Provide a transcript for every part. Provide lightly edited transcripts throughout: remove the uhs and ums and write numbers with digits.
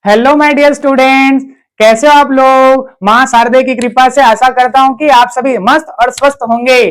Hello my dear students, कैसे हो आप लोग। मां शारदे की कृपा से आशा करता हूं कि आप सभी मस्त और स्वस्थ होंगे,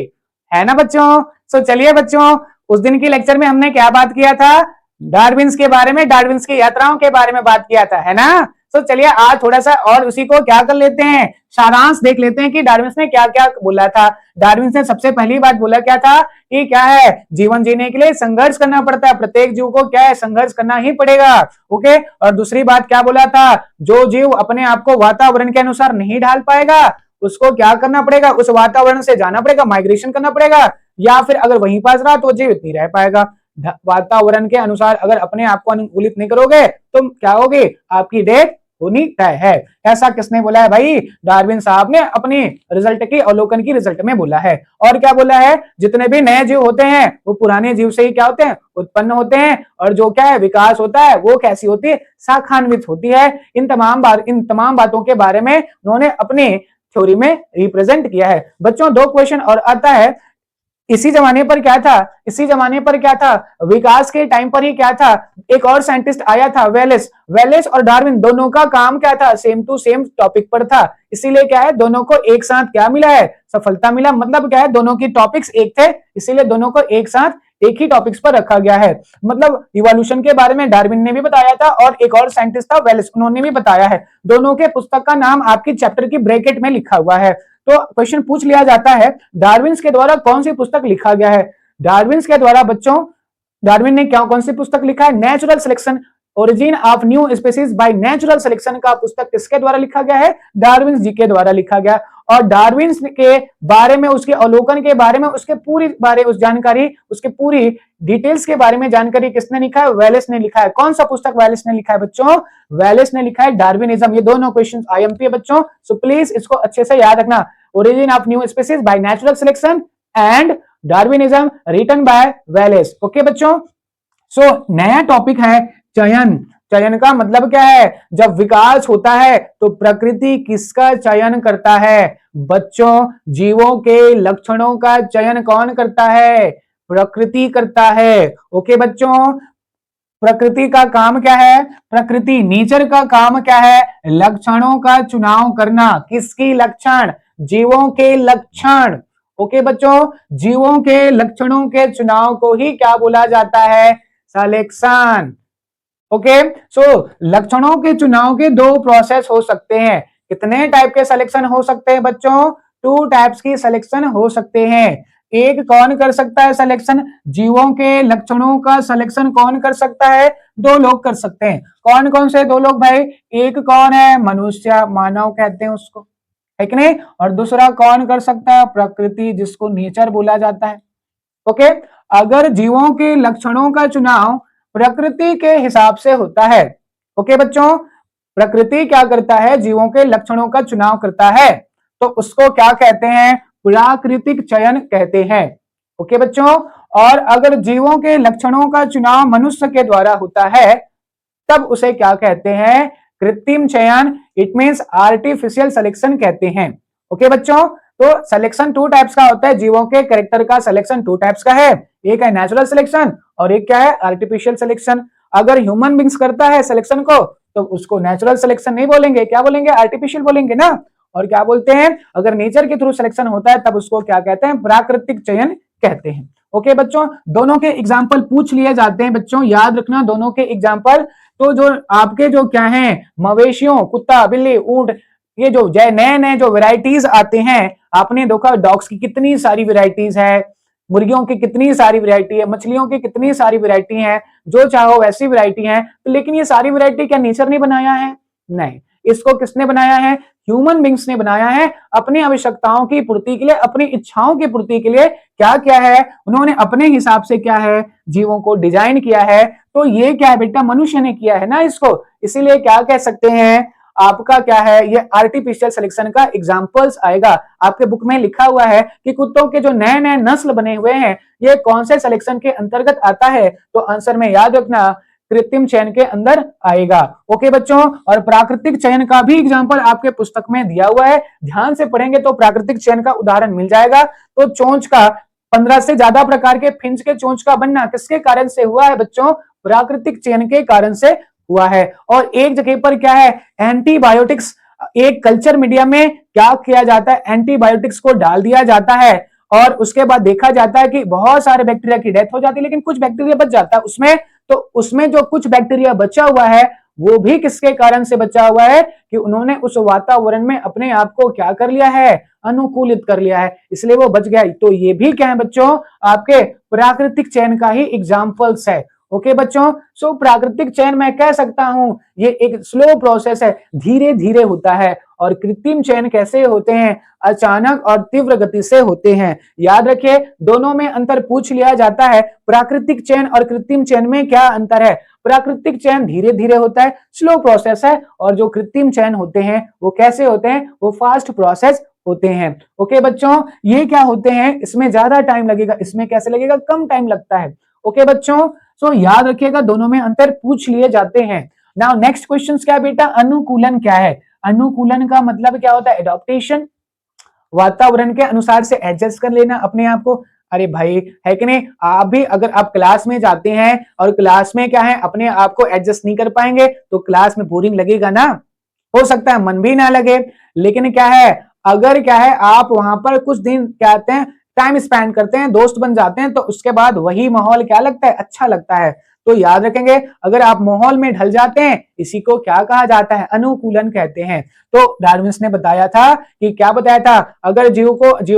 है ना बच्चों। चलिए बच्चों, उस दिन की लेक्चर में हमने क्या बात किया था? डार्विन्स के बारे में, डार्विन्स की यात्राओं के बारे में बात किया था, है ना। चलिए आज थोड़ा सा और उसी को क्या कर लेते हैं, सारांश देख लेते हैं कि डार्विन्स ने क्या क्या बोला था। डार्विन्स ने सबसे पहली बात बोला क्या था कि क्या है, जीवन जीने के लिए संघर्ष करना पड़ता है, प्रत्येक जीव को क्या है, संघर्ष करना ही पड़ेगा। ओके, और दूसरी बात क्या बोला था, जो जीव अपने आप को वातावरण के अनुसार नहीं ढाल पाएगा उसको क्या करना पड़ेगा, उस वातावरण से जाना पड़ेगा, माइग्रेशन करना पड़ेगा, या फिर अगर वहीं पास रहा तो जीवित नहीं रह पाएगा। वातावरण के अनुसार अगर अपने आप को अनुकूलित नहीं करोगे तो क्या होगी, आपकी डेथ होनी तय है। ऐसा किसने बोला है भाई? डार्विन साहब ने अपनी रिजल्ट की अवलोकन की रिजल्ट में बोला है। और क्या बोला है, जितने भी नए जीव होते हैं वो पुराने जीव से ही क्या होते हैं, उत्पन्न होते हैं, और जो क्या है विकास होता है वो कैसी होती है, शाखान्वित होती है। इन तमाम बातों के बारे में उन्होंने अपनी थ्योरी में रिप्रेजेंट किया है। बच्चों दो क्वेश्चन और आता है, इसी जमाने पर क्या था, विकास के टाइम पर ही क्या था, एक और साइंटिस्ट आया था वेलेस। वेलेस और डार्विन दोनों का काम क्या था, सेम टू सेम टॉपिक पर था, इसीलिए क्या है दोनों को एक साथ क्या मिला है, सफलता मिला। मतलब क्या है, दोनों की टॉपिक्स एक थे, इसीलिए दोनों को एक साथ एक ही टॉपिक्स पर रखा गया है। मतलब इवोल्यूशन के बारे में डार्विन ने भी बताया था और एक और साइंटिस्ट था वेलेस, उन्होंने भी बताया है। दोनों के पुस्तक का नाम आपकी चैप्टर की ब्रैकेट में लिखा हुआ है। तो क्वेश्चन पूछ लिया जाता है, डार्विन्स के द्वारा कौन सी पुस्तक लिखा गया है। डार्विन्स के द्वारा बच्चों, डार्विन ने क्या कौन सी पुस्तक लिखा है, natural selection, origin of new species by natural selection का पुस्तक किसके द्वारा लिखा गया है, डार्विन जी के द्वारा लिखा गया। और डार्विन के बारे में, उसके अवलोकन के बारे में, उसके पूरी बारे उस जानकारी, उसके पूरी डिटेल्स के बारे में जानकारी किसने लिखा है, वेलेस ने लिखा है। कौन सा पुस्तक वेलेस ने लिखा है बच्चों, वेलेस ने लिखा है डार्विनिज्म। ये दोनों क्वेश्चन आईएमपी है बच्चों, सो प्लीज इसको अच्छे से याद रखना। Origin of new species by natural selection and Darwinism written by Wallace. Okay बच्चों, नया टॉपिक है चयन। चयन का मतलब क्या है, जब विकास होता है तो प्रकृति किसका चयन करता है बच्चों, जीवों के लक्षणों का चयन कौन करता है, प्रकृति करता है। ओके बच्चों, प्रकृति का काम क्या है, प्रकृति नेचर का काम क्या है, लक्षणों का चुनाव करना। किसकी लक्षण, जीवों के लक्षण। ओके बच्चों, जीवों के लक्षणों के चुनाव को ही क्या बोला जाता है, सिलेक्शन। ओके, लक्षणों के चुनाव के दो प्रोसेस हो सकते हैं। कितने टाइप के सिलेक्शन हो सकते हैं बच्चों, टू टाइप्स की सिलेक्शन हो सकते हैं। एक कौन कर सकता है सिलेक्शन, जीवों के लक्षणों का सिलेक्शन कौन कर सकता है, दो लोग कर सकते हैं। कौन कौन से दो लोग भाई, एक कौन है, मनुष्य, मानव कहते हैं उसको, है कि नहीं, और दूसरा कौन कर सकता है, प्रकृति, जिसको नेचर बोला जाता है। ओके, अगर जीवों के लक्षणों का चुनाव प्रकृति के हिसाब से होता है, ओके बच्चों, प्रकृति क्या करता है, जीवों के लक्षणों का चुनाव करता है, तो उसको क्या कहते हैं, प्राकृतिक चयन कहते हैं। ओके बच्चों, और अगर जीवों के लक्षणों का चुनाव मनुष्य के द्वारा होता है तब उसे क्या कहते हैं, कृत्रिम चयन, इट मींस आर्टिफिशियल सिलेक्शन कहते हैं। ओके बच्चों, तो सिलेक्शन टू टाइप्स का होता है, जीवों के कैरेक्टर का सिलेक्शन टू टाइप्स का है, एक है नेचुरल सिलेक्शन और एक क्या है, आर्टिफिशियल सिलेक्शन। अगर ह्यूमन बींग्स करता है सिलेक्शन को तो उसको नेचुरल सिलेक्शन नहीं बोलेंगे, क्या बोलेंगे, आर्टिफिशियल बोलेंगे ना। और क्या बोलते हैं, अगर नेचर के थ्रू सिलेक्शन होता है तब उसको क्या कहते हैं, प्राकृतिक चयन कहते हैं। ओके बच्चों, दोनों के एग्जाम्पल पूछ लिए जाते हैं बच्चों, याद रखना दोनों के एग्जाम्पल। तो जो आपके जो क्या है, मवेशियों, कुत्ता, बिल्ली, ऊंट, ये जो नए नए जो वेराइटीज आते हैं, आपने देखा डॉग्स की कितनी सारी वेराइटीज है, मुर्गियों की कितनी सारी वैरायटी है, मछलियों की कितनी सारी वैरायटी है, जो चाहो वैसी वैरायटी है। तो लेकिन ये सारी वैरायटी क्या नेचर ने बनाया है, नहीं, इसको किसने बनाया है, ह्यूमन बींग्स ने बनाया है, अपनी आवश्यकताओं की पूर्ति के लिए, अपनी इच्छाओं की पूर्ति के लिए क्या क्या है, उन्होंने अपने हिसाब से क्या है, जीवों को डिजाइन किया है। तो ये क्या है बेटा, मनुष्य ने किया है ना इसको, इसीलिए क्या कह सकते हैं, आपका क्या है, ये आर्टिफिशियल सिलेक्शन का एग्जांपल्स आएगा। आपके बुक में लिखा हुआ है कि कुत्तों के जो नए नए नस्ल बने हुए हैं ये कौन से सिलेक्शन के अंतर्गत आता है, तो आंसर में याद रखना कृत्रिम चयन के अंदर आएगा। ओके बच्चों, और प्राकृतिक चयन का भी एग्जांपल आपके पुस्तक में दिया हुआ है, ध्यान से पढ़ेंगे तो प्राकृतिक चयन का उदाहरण मिल जाएगा। तो चोंच का 15 से ज्यादा प्रकार के फिंच के चोंच का बनना किसके कारण से हुआ है बच्चों, प्राकृतिक चयन के कारण से हुआ है। और एक जगह पर क्या है, एंटीबायोटिक्स, एक कल्चर मीडिया में क्या किया जाता है, एंटीबायोटिक्स को डाल दिया जाता है और उसके बाद देखा जाता है कि बहुत सारे बैक्टीरिया की डेथ हो जाती है, लेकिन कुछ बैक्टीरिया बच जाता है उसमें। तो उसमें जो कुछ बैक्टीरिया बचा हुआ है वो भी किसके कारण से बचा हुआ है कि उन्होंने उस वातावरण में अपने आप को क्या कर लिया है, अनुकूलित कर लिया है, इसलिए वो बच गया। तो ये भी क्या है बच्चों, आपके प्राकृतिक चयन का ही एग्जाम्पल्स है। ओके बच्चों, सो प्राकृतिक चयन मैं कह सकता हूं ये एक स्लो प्रोसेस है, धीरे धीरे होता है। और कृत्रिम चयन कैसे होते हैं, अचानक और तीव्र गति से होते हैं। याद रखिए, दोनों में अंतर पूछ लिया जाता है, प्राकृतिक चयन और कृत्रिम चयन में क्या अंतर है। प्राकृतिक चयन धीरे धीरे होता है, स्लो प्रोसेस है, और जो कृत्रिम चयन होते हैं वो कैसे होते हैं, वो फास्ट प्रोसेस होते हैं। ओके बच्चों, ये क्या होते हैं, इसमें ज्यादा टाइम लगेगा, इसमें कैसे लगेगा, कम टाइम लगता है। ओके बच्चों, सो याद रखिएगा दोनों में अंतर पूछ लिए जाते हैं। नाउ नेक्स्ट क्वेश्चन क्या है बेटा, अनुकूलन क्या है। अनुकूलन का मतलब क्या होता है, एडॉप्टेशन, वातावरण के अनुसार से एडजस्ट कर लेना अपने आप को। अरे भाई है कि नहीं, आप भी अगर आप क्लास में जाते हैं और क्लास में क्या है अपने आप को एडजस्ट नहीं कर पाएंगे तो क्लास में बोरिंग लगेगा ना, हो सकता है मन भी ना लगे। लेकिन क्या है, अगर क्या है आप वहां पर कुछ दिन क्या कहते हैं टाइम स्पेंड करते हैं, दोस्त बन जाते हैं, तो उसके बाद वही माहौल क्या लगता है, अच्छा लगता है। तो याद रखेंगे, अगर आप माहौल में ढल जाते हैं, इसी को क्या कहा जाता है, अनुकूलन कहते हैं। तो डार्विन ने बताया था कि क्या बताया था, अगर जीव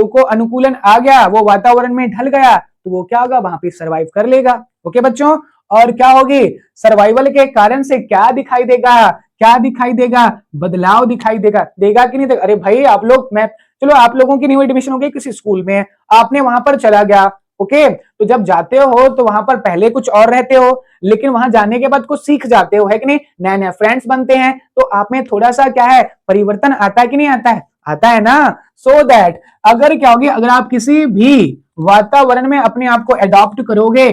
को अनुकूलन आ गया, वो वातावरण में ढल गया, तो वो क्या होगा, वहां पे सर्वाइव कर लेगा। ओके बच्चों, और क्या होगी, सर्वाइवल के कारण से क्या दिखाई देगा, क्या दिखाई देगा, बदलाव दिखाई देगा कि नहीं देगा। अरे भाई आप लोग, मैं चलो आप लोगों की न्यू एडमिशन हो गई किसी स्कूल में, आपने वहां पर चला गया, ओके, तो जब जाते हो तो वहां पर पहले कुछ और रहते हो, लेकिन वहां जाने के बाद कुछ सीख जाते हो, है कि नहीं, नए नए फ्रेंड्स बनते हैं, तो आप में थोड़ा सा क्या है, परिवर्तन आता है कि नहीं आता है, आता है ना। सो दैट अगर क्या होगी, अगर आप किसी भी वातावरण में अपने आप को एडॉप्ट करोगे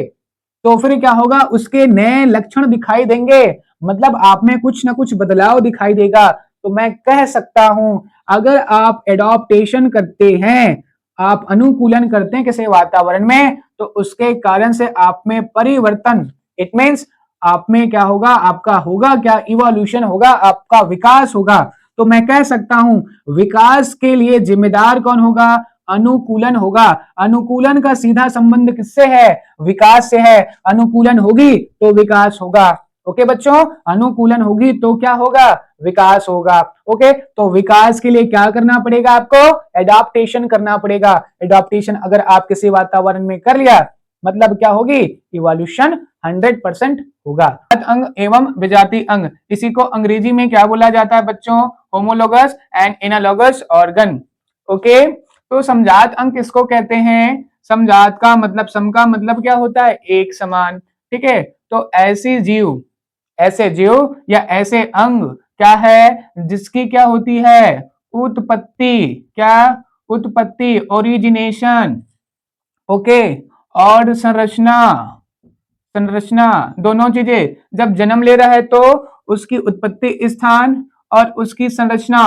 तो फिर क्या होगा, उसके नए लक्षण दिखाई देंगे, मतलब आप में कुछ ना कुछ बदलाव दिखाई देगा। तो मैं कह सकता हूं, अगर आप एडॉप्टेशन करते हैं, आप अनुकूलन करते हैं किसी वातावरण में, तो उसके कारण से आप में परिवर्तन, इट मीन्स आप में क्या होगा, आपका होगा क्या, इवोल्यूशन होगा, आपका विकास होगा। तो मैं कह सकता हूं विकास के लिए जिम्मेदार कौन होगा, अनुकूलन होगा। अनुकूलन का सीधा संबंध किससे है, विकास से है। अनुकूलन होगी तो विकास होगा। ओके बच्चों, अनुकूलन होगी तो क्या होगा, विकास होगा। ओके, तो विकास के लिए क्या करना पड़ेगा, आपको एडाप्टेशन करना पड़ेगा। एडाप्टेशन अगर आप किसी वातावरण में कर लिया, मतलब क्या होगी, इवोल्यूशन 100% होगा। अंग एवं विजाति अंग, इसी को अंग्रेजी में क्या बोला जाता है बच्चों, homologous and analogous organ. Okay, तो समजात अंग किसको कहते हैं, समजात का मतलब, सम का मतलब क्या होता है, एक समान, ठीक है। तो ऐसे जीव या ऐसे अंग क्या है, जिसकी क्या होती है, उत्पत्ति, क्या, उत्पत्ति, ओरिजिनेशन, ओके, और संरचना, संरचना, दोनों चीजें, जब जन्म ले रहा है तो उसकी उत्पत्ति स्थान और उसकी संरचना,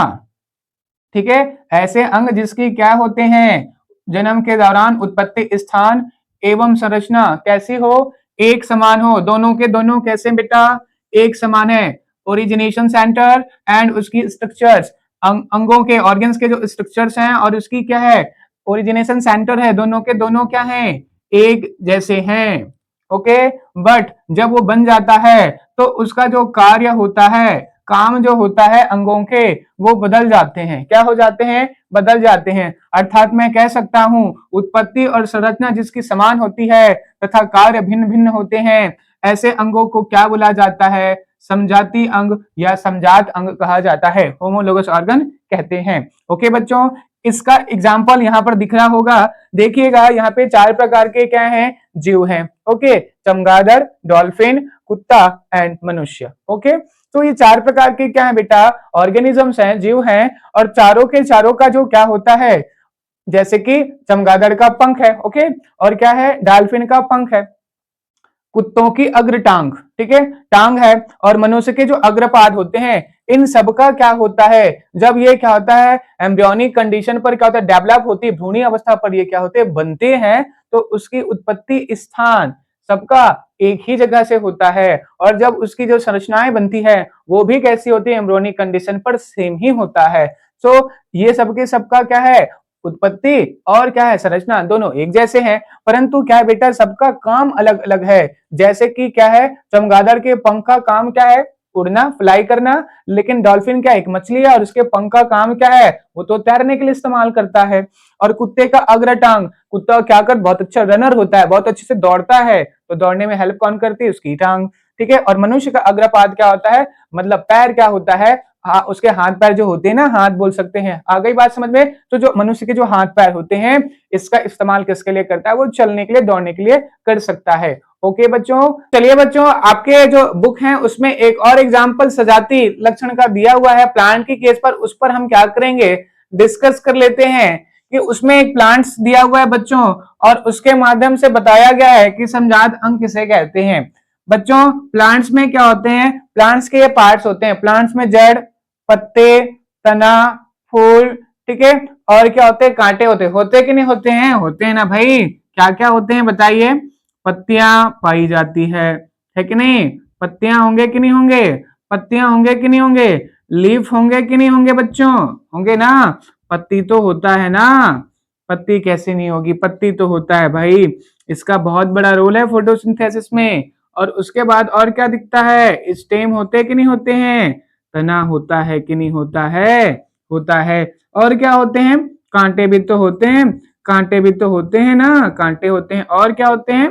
ठीक है। ऐसे अंग जिसकी क्या होते हैं, जन्म के दौरान उत्पत्ति स्थान एवं संरचना कैसी हो, एक समान हो, दोनों के दोनों कैसे बेटा, एक समान है। ओरिजिनेशन सेंटर एंड उसकी स्ट्रक्चर्स, अंगों के, ऑर्गन्स के जो स्ट्रक्चर्स हैं और उसकी क्या है, ओरिजिनेशन सेंटर है, दोनों के दोनों क्या हैं, एक जैसे हैं। ओके, बट जब वो बन जाता है तो उसका जो कार्य होता है, काम जो होता है अंगों के, वो बदल जाते हैं, क्या हो जाते हैं, बदल जाते हैं। अर्थात मैं कह सकता हूं उत्पत्ति और संरचना जिसकी समान होती है तथा कार्य भिन्न भिन्न होते हैं, ऐसे अंगों को क्या बोला जाता है, समजाति अंग या समजात अंग कहा जाता है, होमोलोगस ऑर्गन कहते हैं। ओके बच्चों, इसका एग्जाम्पल यहाँ पर दिख रहा होगा, देखिएगा यहाँ पे 4 प्रकार के क्या हैं, जीव हैं। ओके, चमगादड़, डॉल्फिन, कुत्ता एंड मनुष्य। ओके, तो ये 4 प्रकार के क्या है बेटा, ऑर्गेनिजम्स हैं, जीव हैं, और चारों के चारों का जो क्या होता है, जैसे कि चमगादड़ का पंख है, ओके, और क्या है, डॉल्फिन का पंख है, कुत्तों की अग्र टांग, ठीक है, टांग है, और मनुष्य के जो अग्रपाद होते हैं, इन सब का क्या होता है, जब ये क्या होता है, एम्ब्रियोनिक कंडीशन पर क्या होता है, डेवलप होती है, भ्रूणी अवस्था पर ये क्या होते हैं, बनते हैं, तो उसकी उत्पत्ति स्थान, सबका एक ही जगह से होता है, और जब उसकी जो संरचनाएं बनती है वो भी कैसी होती है, एम्ब्रियोनिक कंडीशन पर सेम ही होता है। सो ये सबके सबका क्या है, उत्पत्ति और क्या है, संरचना दोनों एक जैसे हैं, परंतु क्या है बेटा, सबका काम अलग अलग है। जैसे कि क्या है, चमगादड़ के पंख का काम क्या है, उड़ना, फ्लाई करना, लेकिन डॉल्फिन क्या एक मछली है और उसके पंख का काम क्या है, वो तो तैरने के लिए इस्तेमाल करता है। और कुत्ते का अग्र टांग, कुत्ता क्या कर, बहुत अच्छा रनर होता है, बहुत अच्छे से दौड़ता है, तो दौड़ने में हेल्प कौन करती है, उसकी टांग। ठीक है, और मनुष्य का अग्रपाद क्या होता है, मतलब पैर क्या होता है, उसके हाथ पैर जो होते हैं ना, हाथ बोल सकते हैं, आ गई बात समझ में। तो जो मनुष्य के जो हाथ पैर होते हैं, इसका इस्तेमाल किसके लिए करता है, वो चलने के लिए, दौड़ने के लिए कर सकता है। ओके बच्चों, चलिए बच्चों, आपके जो बुक है उसमें एक और एग्जाम्पल सजाती लक्षण का दिया हुआ है प्लांट की केस पर, उस पर हम क्या करेंगे, डिस्कस कर लेते हैं। कि उसमें एक प्लांट्स दिया हुआ है बच्चों, और उसके माध्यम से बताया गया है कि समजात अंग किसे कहते हैं। बच्चों प्लांट्स में क्या होते हैं, प्लांट्स के ये पार्ट्स होते हैं, प्लांट्स में जड़, पत्ते, तना, फूल, ठीक है, और क्या होते हैं, कांटे होते कि नहीं होते हैं, होते हैं ना भाई। क्या क्या होते हैं बताइए, पत्तियां पाई जाती है कि नहीं, पत्तियां होंगे कि नहीं होंगे, पत्तियां होंगे कि नहीं होंगे, लीफ होंगे कि नहीं होंगे बच्चों, होंगे ना, पत्ती तो होता है ना, पत्ती कैसे नहीं होगी, पत्ती तो होता है भाई, इसका बहुत बड़ा रोल है फोटोसिंथेसिस में। और उसके बाद और क्या दिखता है, स्टेम होते कि नहीं होते हैं, तना होता है कि नहीं होता है, होता है। और क्या होते हैं, कांटे भी तो होते हैं, कांटे भी तो होते हैं ना, कांटे होते हैं, और क्या होते हैं,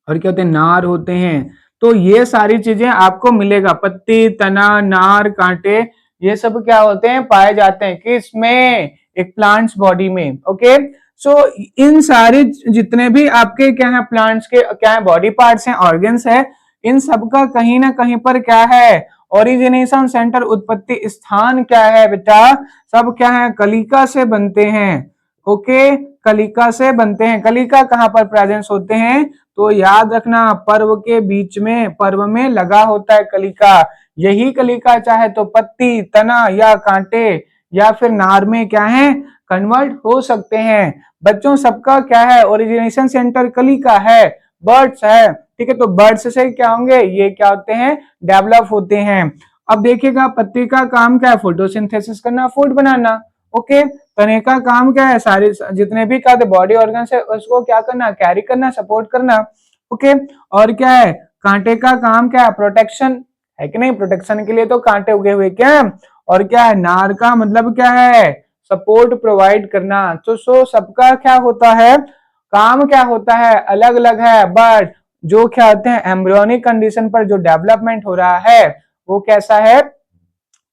और क्या होते हैं, नार होते हैं। तो ये सारी चीजें आपको मिलेगा, पत्ती, तना, नार, कांटे, ये सब क्या होते हैं, पाए जाते हैं किसमें, एक प्लांट्स बॉडी में। ओके, सो इन सारे जितने भी आपके क्या है, प्लांट्स के क्या है, बॉडी पार्ट्स हैं, ऑर्गन्स है, इन सबका कहीं ना कहीं पर क्या है, ओरिजिनेशन सेंटर, उत्पत्ति स्थान क्या है बेटा, सब क्या है, कलिका से बनते हैं। ओके, कलिका से बनते हैं। कलिका कहां पर प्रेजेंस होते हैं, तो याद रखना, पर्व के बीच में, पर्व में लगा होता है कलिका, यही कलिका चाहे तो पत्ती, तना या कांटे या फिर नार में क्या है, कन्वर्ट हो सकते हैं। बच्चों सबका क्या है, ओरिजिनेशन सेंटर कलिका है, बर्ड्स है, ठीक है, तो बर्ड्स से क्या होंगे, ये क्या होते हैं, डेवलप होते हैं। अब देखिएगा, पत्ती का काम क्या है, फोटोसिंथेसिस करना, फूड बनाना। ओके, तने का काम क्या है, सारे जितने भी का बॉडी ऑर्गन्स है उसको क्या करना, कैरी करना, सपोर्ट करना। ओके, और क्या है, कांटे का काम क्या है, प्रोटेक्शन है कि नहीं, प्रोटेक्शन के लिए तो कांटे उगे हुए क्या, और क्या है, नार का मतलब क्या है, सपोर्ट प्रोवाइड करना। तो सो सबका क्या होता है, काम क्या होता है, अलग अलग है, बट जो क्या होते हैं, एम्ब्रियोनिक कंडीशन पर जो डेवलपमेंट हो रहा है वो कैसा है,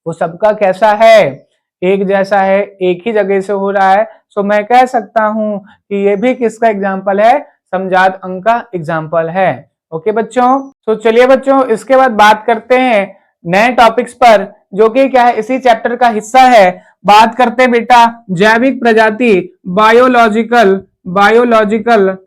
वो सबका कैसा है, एक जैसा है, एक ही जगह से हो रहा है। सो मैं कह सकता हूं कि ये भी किसका एग्जाम्पल है, समजात अंग का एग्जाम्पल है। ओके बच्चों, तो चलिए बच्चों, इसके बाद बात करते हैं नए टॉपिक्स पर, जो कि क्या है, इसी चैप्टर का हिस्सा है। बात करते हैं बेटा जैविक प्रजाति, बायोलॉजिकल, बायोलॉजिकल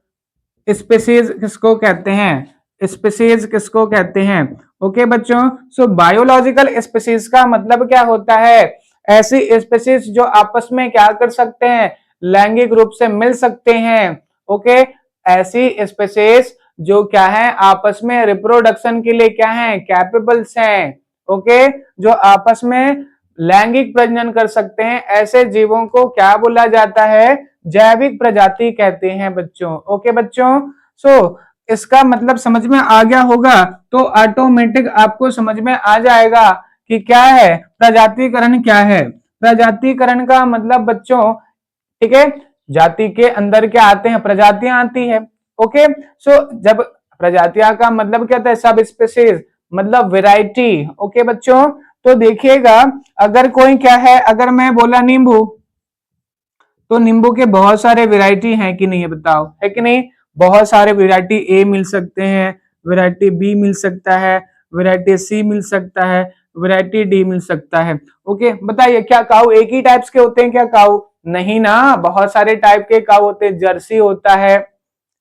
स्पीसीज किसको कहते हैं, स्पीसीज किसको कहते हैं। ओके बच्चों, सो बायोलॉजिकल स्पीसीज का मतलब क्या होता है, ऐसी स्पीसीज जो आपस में क्या कर सकते हैं, लैंगिक रूप से मिल सकते हैं। ओके, ऐसी स्पीसीज जो क्या है, आपस में रिप्रोडक्शन के लिए क्या है, कैपेबल्स हैं। ओके, जो आपस में लैंगिक प्रजनन कर सकते हैं, ऐसे जीवों को क्या बोला जाता है, जैविक प्रजाति कहते हैं बच्चों। ओके बच्चों, सो इसका मतलब समझ में आ गया होगा, तो ऑटोमेटिक आपको समझ में आ जाएगा कि क्या है, प्रजातिकरण क्या है। प्रजातिकरण का मतलब बच्चों, ठीक है, जाति के अंदर क्या आते हैं, प्रजातियां आती है। ओके, सो जब प्रजातियां का मतलब क्या होता है, सब स्पीसीज मतलब वेराइटी। ओके बच्चों, तो देखिएगा, अगर कोई क्या है, अगर मैं बोला नींबू, तो नींबू के बहुत सारे वेराइटी हैं कि नहीं, है बताओ, है कि नहीं, बहुत सारे वेराइटी ए मिल सकते हैं, वेराइटी बी मिल सकता है, वेराइटी सी मिल सकता है, वेराइटी डी मिल सकता है। ओके, बताइए क्या काऊ एक ही टाइप्स के होते हैं क्या, काऊ नहीं ना, बहुत सारे टाइप के काऊ होते हैं, जर्सी होता है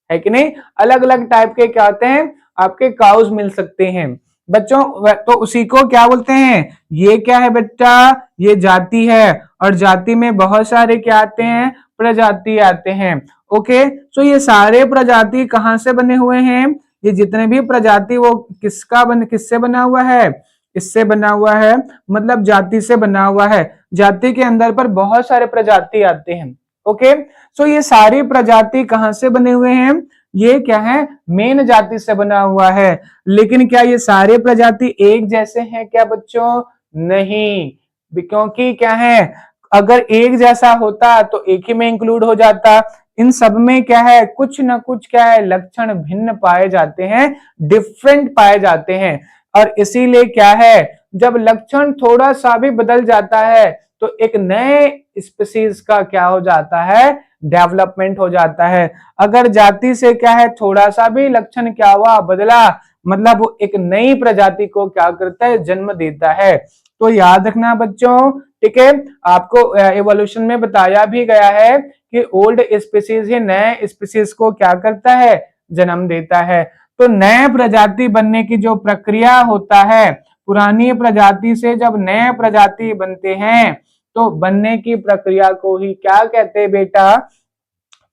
कि नहीं, अलग अलग टाइप के क्या होते हैं, आपके काउज मिल सकते हैं बच्चों। तो उसी को क्या बोलते हैं, ये क्या है बेटा, ये जाति है, और जाति में बहुत सारे क्या आते हैं, प्रजाति आते हैं। ओके, सो ये सारे प्रजाति कहाँ से बने हुए हैं? ये जितने भी प्रजाति वो किससे बना हुआ है? इससे बना हुआ है, मतलब जाति से बना हुआ है। जाति के अंदर पर बहुत सारे प्रजाति आते हैं। ओके, सो ये सारी प्रजाति कहाँ से बने हुए हैं? ये क्या है? मेन जाति से बना हुआ है। लेकिन क्या ये सारे प्रजाति एक जैसे हैं क्या बच्चों? नहीं, क्योंकि क्या है, अगर एक जैसा होता तो एक ही में इंक्लूड हो जाता। इन सब में क्या है, कुछ ना कुछ क्या है, लक्षण भिन्न पाए जाते हैं, डिफरेंट पाए जाते हैं। और इसीलिए क्या है, जब लक्षण थोड़ा सा भी बदल जाता है तो एक नए स्पीसीज का क्या हो जाता है? डेवलपमेंट हो जाता है। अगर जाति से क्या है, थोड़ा सा भी लक्षण क्या हुआ, बदला, मतलब वो एक नई प्रजाति को क्या करता है? जन्म देता है। तो याद रखना बच्चों, ठीक है, आपको एवोल्यूशन में बताया भी गया है कि ओल्ड स्पीसीज ही नए स्पीसीज को क्या करता है? जन्म देता है। तो नए प्रजाति बनने की जो प्रक्रिया होता है, पुरानी प्रजाति से जब नए प्रजाति बनते हैं तो बनने की प्रक्रिया को ही क्या कहते हैं बेटा?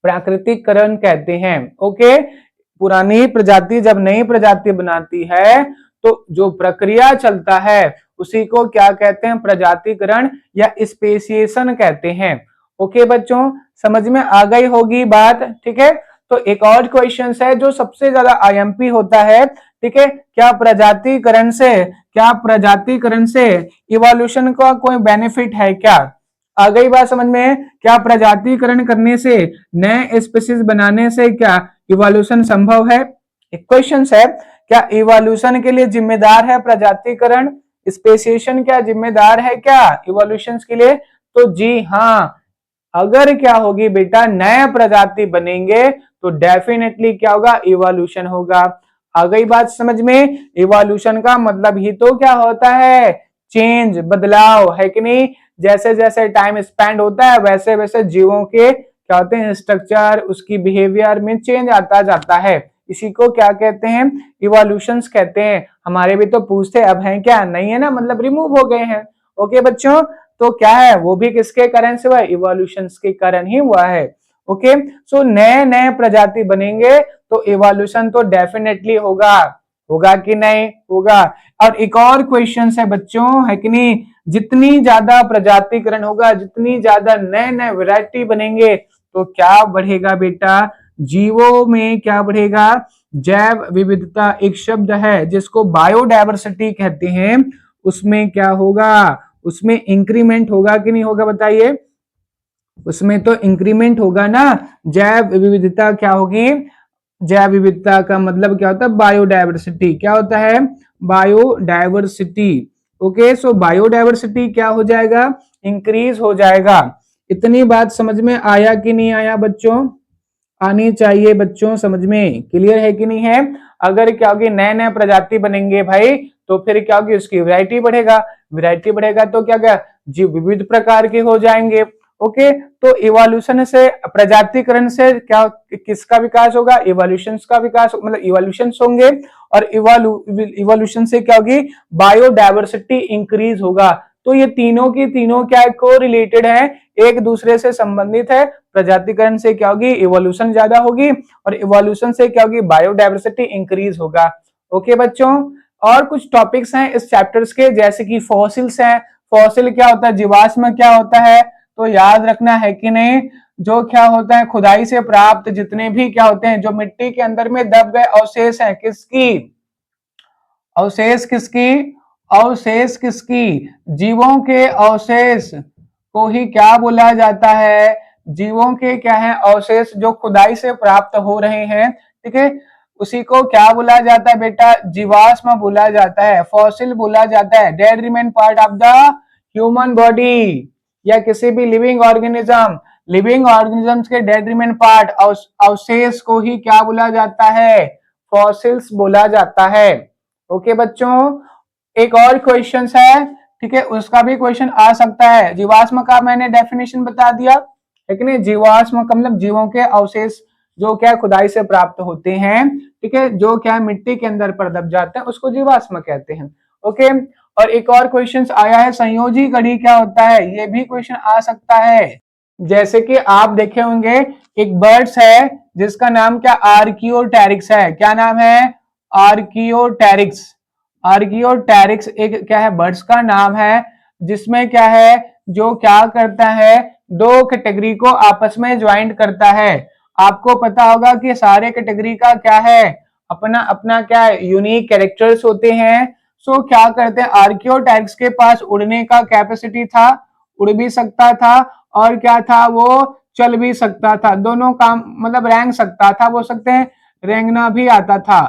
प्राकृतिकरण कहते हैं। ओके, पुरानी प्रजाति जब नई प्रजाति बनाती है तो जो प्रक्रिया चलता है उसी को क्या कहते हैं? प्रजातिकरण या स्पेसिएशन कहते हैं। ओके बच्चों, समझ में आ गई होगी बात, ठीक है। तो एक और क्वेश्चन है जो सबसे ज्यादा आईएमपी होता है, ठीक है, क्या प्रजातिकरण से इवोल्यूशन का कोई बेनिफिट है क्या? आ गई बात समझ में? क्या प्रजातिकरण करने से, नए स्पीसीज बनाने से क्या इवोल्यूशन संभव है? एक क्वेश्चन है, क्या इवोल्यूशन के लिए जिम्मेदार है प्रजातिकरण? स्पेसिएशन क्या जिम्मेदार है क्या इवोल्यूशन के लिए? तो जी हाँ, अगर क्या होगी बेटा, नए प्रजाति बनेंगे तो डेफिनेटली क्या होगा? इवोल्यूशन होगा। आ गई बात समझ में? इवोल्यूशन का मतलब ही तो क्या होता है? चेंज, बदलाव, है कि नहीं? जैसे जैसे टाइम स्पेंड होता है वैसे वैसे जीवों के क्या होते हैं? स्ट्रक्चर, उसकी बिहेवियर में चेंज आता जाता है। इसी को क्या कहते हैं? इवोल्यूशंस कहते हैं। हमारे भी तो पूछते अब हैं क्या? नहीं है ना, मतलब रिमूव हो गए हैं। ओके बच्चों, तो क्या है, वो भी किसके कारण से हुआ? इवोल्यूशंस के कारण ही हुआ है। ओके, सो नए नए प्रजाति बनेंगे तो इवोल्यूशन तो डेफिनेटली होगा। होगा कि नहीं? होगा। और एक और क्वेश्चन है बच्चों, है कि नहीं, जितनी ज्यादा प्रजातिकरण होगा, जितनी ज्यादा नए नए वैरायटी बनेंगे तो क्या बढ़ेगा बेटा? जीवों में क्या बढ़ेगा? जैव विविधता एक शब्द है जिसको बायोडायवर्सिटी कहते हैं, उसमें क्या होगा? उसमें इंक्रीमेंट होगा कि नहीं होगा बताइए? उसमें तो इंक्रीमेंट होगा ना। जैव विविधता क्या होगी? जैव विविधता का मतलब क्या होता है? बायोडायवर्सिटी। क्या होता है? बायोडायवर्सिटी। ओके, सो बायोडायवर्सिटी क्या हो जाएगा? इंक्रीज हो जाएगा। इतनी बात समझ में आया कि नहीं आया बच्चों? आनी चाहिए बच्चों, समझ में क्लियर है कि नहीं है? अगर क्या होगी, नए नए प्रजाति बनेंगे भाई, तो फिर क्या होगी? उसकी वैरायटी बढ़ेगा। वैरायटी बढ़ेगा तो क्या क्या? जीव विविध प्रकार के हो जाएंगे। ओके, तो इवोल्यूशन से, प्रजातिकरण से क्या, किसका विकास होगा? इवोल्यूशन का विकास, मतलब इवोल्यूशन होंगे। और इवोल्यूशन से क्या होगी? बायोडायवर्सिटी इंक्रीज होगा। तो ये तीनों की तीनों क्या को रिलेटेड है, एक दूसरे से संबंधित है। प्रजातिकरण से क्या होगी? इवोल्यूशन ज्यादा होगी, और इवोल्यूशन से क्या होगी? बायोडायवर्सिटी इंक्रीज होगा। ओके बच्चों, और कुछ टॉपिक्स हैं इस चैप्टर्स के, जैसे कि फॉसिल्स हैं। फॉसिल क्या होता है? जीवाश्म क्या होता है? तो याद रखना है कि नहीं, जो क्या होता है, खुदाई से प्राप्त जितने भी क्या होते हैं, जो मिट्टी के अंदर में दब गए अवशेष हैं, किसकी? अवशेष किसकी? अवशेष किसकी? जीवों के अवशेष को ही क्या बोला जाता है? जीवों के क्या है? अवशेष जो खुदाई से प्राप्त हो रहे हैं, ठीक है, उसी को क्या बोला जाता है बेटा? जीवाश्म बोला जाता है, फॉसिल बोला जाता है। Dead remain part of the human body या किसी भी लिविंग ऑर्गेनिजम्स के डेड रिमेन पार्ट, अवशेष को ही क्या बोला जाता है? फॉसिल्स बोला जाता है। ओके बच्चों, एक और क्वेश्चन है, ठीक है, उसका भी क्वेश्चन आ सकता है। जीवाश्म का मैंने डेफिनेशन बता दिया है कि नहीं? जीवाश्म का मतलब जीवों के अवशेष जो क्या खुदाई से प्राप्त होते हैं, ठीक है, जो क्या मिट्टी के अंदर पर दब जाते हैं, उसको जीवाश्म कहते हैं। ओके, और एक और क्वेश्चन आया है, संयोजी कड़ी क्या होता है? ये भी क्वेश्चन आ सकता है। जैसे कि आप देखे होंगे एक बर्ड्स है जिसका नाम क्या आर्कियोटेरिक्स है। क्या नाम है? आर्कियोटेरिक्स। आर्कियोटेरिक्स एक क्या है? बर्ड्स का नाम है जिसमें क्या है, जो क्या करता है, दो कैटेगरी को आपस में ज्वाइंट करता है। आपको पता होगा कि सारे कैटेगरी का क्या है, अपना अपना क्या है, यूनिक कैरेक्टर्स होते हैं। सो क्या करते हैं, आर्कियोटेरिक्स के पास उड़ने का कैपेसिटी था, उड़ भी सकता था, और क्या था, वो चल भी सकता था। दोनों काम मतलब रेंग सकता था, बोल सकते हैं रेंगना भी आता था,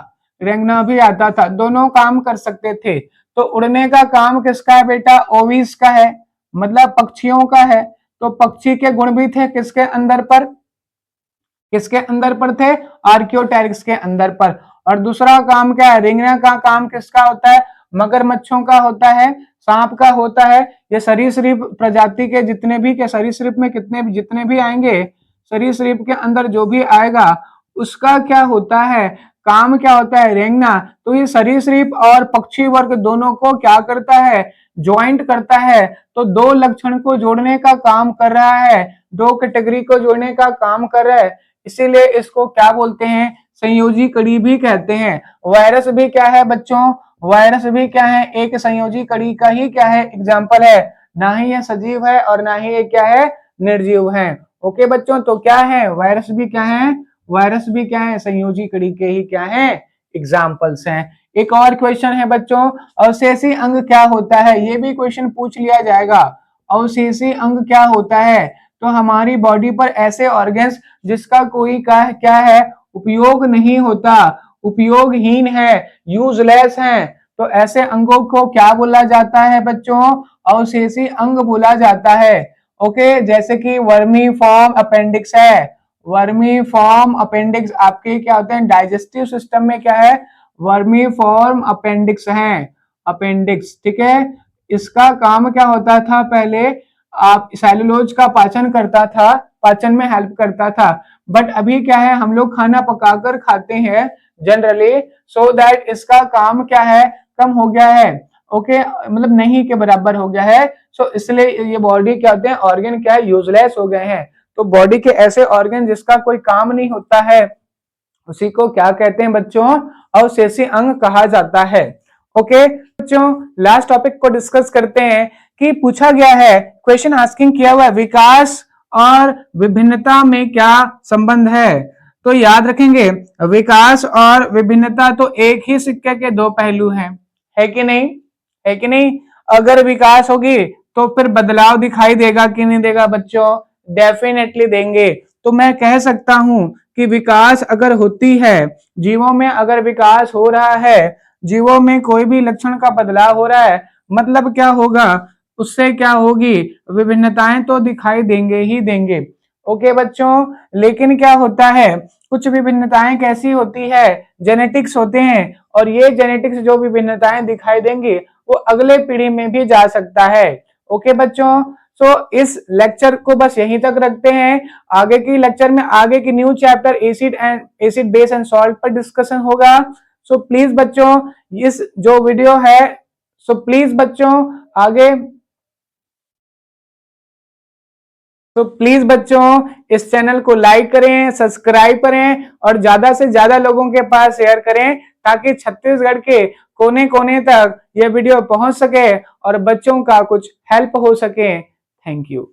रेंगना भी आता था, दोनों काम कर सकते थे। तो उड़ने का काम किसका है बेटा? ओविस का है, मतलब पक्षियों का है। तो पक्षी के गुण भी थे किसके अंदर पर? किसके अंदर पर थे? आर्कियोटेरिक्स के अंदर पर। और दूसरा काम क्या है? रेंगना का काम किसका होता है? मगरमच्छों का होता है, सांप का होता है। ये सरीसृप प्रजाति के जितने भी के सरीसृप में कितने भी जितने भी आएंगे, सरीसृप के अंदर जो भी आएगा उसका क्या होता है, काम क्या होता है? रेंगना। तो ये सरीसृप और पक्षी वर्ग दोनों को क्या करता है? ज्वाइंट करता है। तो दो लक्षण को जोड़ने का काम कर रहा है, दो कैटेगरी को जोड़ने का काम कर रहा है, इसीलिए इसको क्या बोलते हैं? संयोजी कड़ी भी कहते हैं। वायरस भी क्या है बच्चों? वायरस भी क्या है? एक संयोजी कड़ी का ही क्या है? एग्जाम्पल है। ना ही ये सजीव है और ना ही ये क्या है? निर्जीव है। ओके बच्चों, तो क्या है? वायरस भी क्या है? वायरस भी क्या है? संयोजी कड़ी के ही क्या है? एग्जाम्पल्स हैं। एक और क्वेश्चन है बच्चों, अवशेषी अंग क्या होता है? ये भी क्वेश्चन पूछ लिया जाएगा। अवशेषी अंग क्या होता है? तो हमारी बॉडी पर ऐसे ऑर्गन्स जिसका कोई क्या है, उपयोग नहीं होता, उपयोगहीन है, यूजलेस है, तो ऐसे अंगों को क्या बोला जाता है बच्चों? अवशेषी अंग बोला जाता है। ओके, जैसे कि वर्मी फॉर्म अपेंडिक्स है। वर्मी फॉर्म अपेंडिक्स आपके क्या होते हैं? डाइजेस्टिव सिस्टम में क्या है? वर्मी फॉर्म अपेंडिक्स है, अपेंडिक्स। ठीक है, इसका काम क्या होता था पहले? आप सेलुलोज का पाचन करता था, पाचन में हेल्प करता था। बट अभी क्या है, हम लोग खाना पकाकर खाते हैं जनरली, सो दैट इसका काम क्या है? कम हो गया है। ओके, मतलब नहीं के बराबर हो गया है। सो इसलिए ये बॉडी क्या होते हैं, ऑर्गन क्या है? यूजलेस हो गए हैं। तो बॉडी के ऐसे ऑर्गन जिसका कोई काम नहीं होता है उसी को क्या कहते हैं बच्चों? अवशेषी अंग कहा जाता है। ओके बच्चों, लास्ट टॉपिक को डिस्कस करते हैं कि पूछा गया है, क्वेश्चन आस्किंग किया हुआ है, विकास और विभिन्नता में क्या संबंध है? तो याद रखेंगे, विकास और विभिन्नता तो एक ही सिक्के के दो पहलू हैं, है कि नहीं? है कि नहीं? अगर विकास होगी तो फिर बदलाव दिखाई देगा कि नहीं देगा बच्चों? डेफिनेटली देंगे। तो मैं कह सकता हूं कि विकास अगर होती है, जीवों में अगर विकास हो रहा है, जीवों में कोई भी लक्षण का बदलाव हो रहा है, मतलब क्या होगा? उससे क्या होगी? विभिन्नताएं तो दिखाई देंगे ही देंगे। ओके बच्चों, लेकिन क्या होता है, कुछ विभिन्नताएं कैसी होती है? जेनेटिक्स होते हैं, और ये जेनेटिक्स जो विभिन्नताएं दिखाई देंगी वो अगले पीढ़ी में भी जा सकता है। ओके बच्चों, सो इस लेक्चर को बस यहीं तक रखते हैं। आगे की लेक्चर में आगे की new chapter acid base and salt पर डिस्कशन होगा। सो प्लीज बच्चों, इस जो वीडियो है, सो प्लीज बच्चों आगे, तो प्लीज बच्चों इस चैनल को लाइक करें, सब्सक्राइब करें और ज्यादा से ज्यादा लोगों के पास शेयर करें, ताकि छत्तीसगढ़ के कोने कोने तक यह वीडियो पहुंच सके और बच्चों का कुछ हेल्प हो सके। Thank you.